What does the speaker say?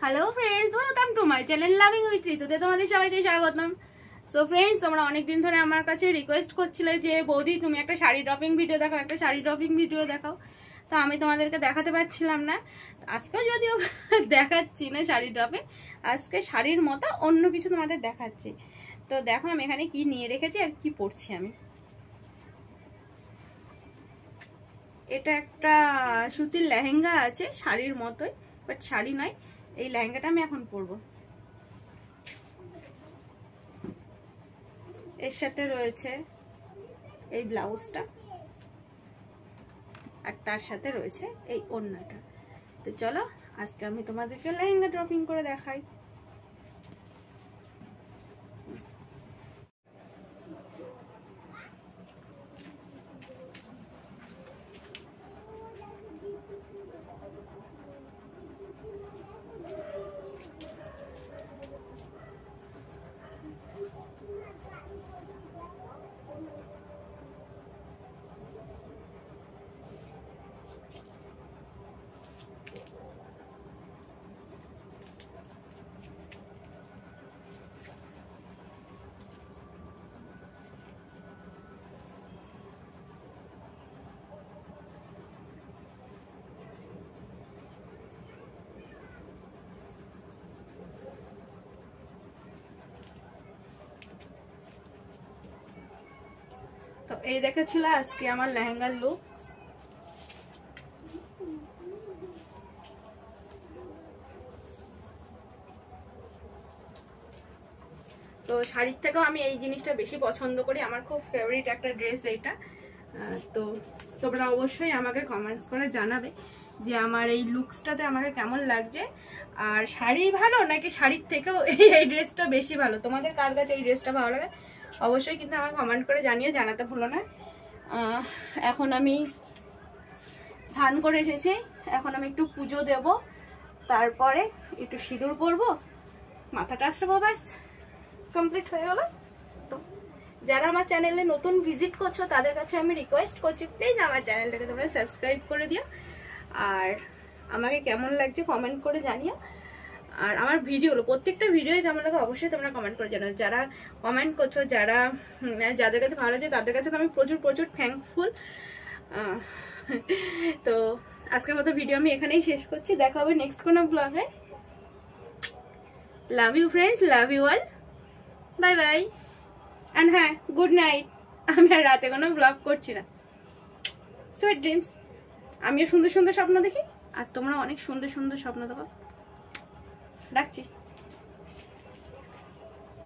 Hello friends, welcome to my channel loving with ঋতুতে তোমাদের সবাইকে স্বাগতম। সো ফ্রেন্ডস, তোমরা অনেকদিন ধরে আমার কাছে রিকোয়েস্ট করছিলে যে বৌদি তুমি একটা শাড়ি ড্রপিং ভিডিও দেখাও, একটা শাড়ি ড্রপিং ভিডিও দেখাও। তো আমি তোমাদেরকে দেখাতে পারছিলাম না। আজকে যদিও দেখাচ্ছি না শাড়ি ড্রপিং, আজকে শাড়ির মতো অন্য কিছু তোমাদের দেখাচ্ছি। তো দেখো আমি এখানে কি নিয়ে রেখেছি আর কি পরছি আমি। এটা একটা সুতির লেহেঙ্গা আছে, শাড়ির মতোই, বাট শাড়ি নয়। এই লেহেঙ্গাটা আমি এখন পরবো। এর সাথে রয়েছে এই ব্লাউজটা, আর তার সাথে রয়েছে এই ওড়নাটা। তো চলো আজকে আমি তোমাদেরকে লেহেঙ্গা ড্রপিং করে দেখাই। তো এই দেখেছিল আজকে আমার লেহেঙ্গার লুক। তো শাড়ির থেকেও আমি এই জিনিসটা বেশি পছন্দ করি, আমার খুব ফেভারিট একটা ড্রেস এইটা। তো তোমরা অবশ্যই আমাকে কমেন্টস করে জানাবে যে আমার এই লুকসটাতে আমাকে কেমন লাগছে, আর শাড়ি ভালো নাকি শাড়ির থেকেও এই ড্রেসটা বেশি ভালো। তোমাদের কার কাছে এই ড্রেসটা ভালো লাগে অবশ্যই কিন্তু আমাকে কমেন্ট করে জানাতে ভুলো না। এখন আমি স্নান করে এসেছি, এখন আমি একটু পুজো দেব, তারপরে একটু সিঁদুর পরবো, মাথাটা আসবো, ব্যাস কমপ্লিট হয়ে গেল। তো যারা আমার চ্যানেলে নতুন ভিজিট করছো তাদের কাছে আমি রিকোয়েস্ট করছি, প্লিজ আমার চ্যানেলটাকে তোমরা সাবস্ক্রাইব করে দিও, আর আমাকে কেমন লাগছে কমেন্ট করে জানিও। আর আমার ভিডিওগুলো প্রত্যেকটা ভিডিওই কেমন লাগে অবশ্যই তোমরা কমেন্ট করে জানাও। যারা কমেন্ট করছো, যাদের কাছে ভালো লাগে তাদের কাছে তো আমি প্রচুর প্রচুর থ্যাঙ্কফুল। তো আজকের মতো ভিডিও আমি এখানেই শেষ করছি, দেখা হবে নেক্সট কোনো ব্লগে। Love you friends, love you all, bye bye, and হ্যাঁ, গুড নাইট। আমি আর রাতে কোনো ব্লগ করছি না। Sweet dreams. আমিও সুন্দর সুন্দর স্বপ্ন দেখি, আর তোমরা অনেক সুন্দর সুন্দর স্বপ্ন দেখো। রাখছি।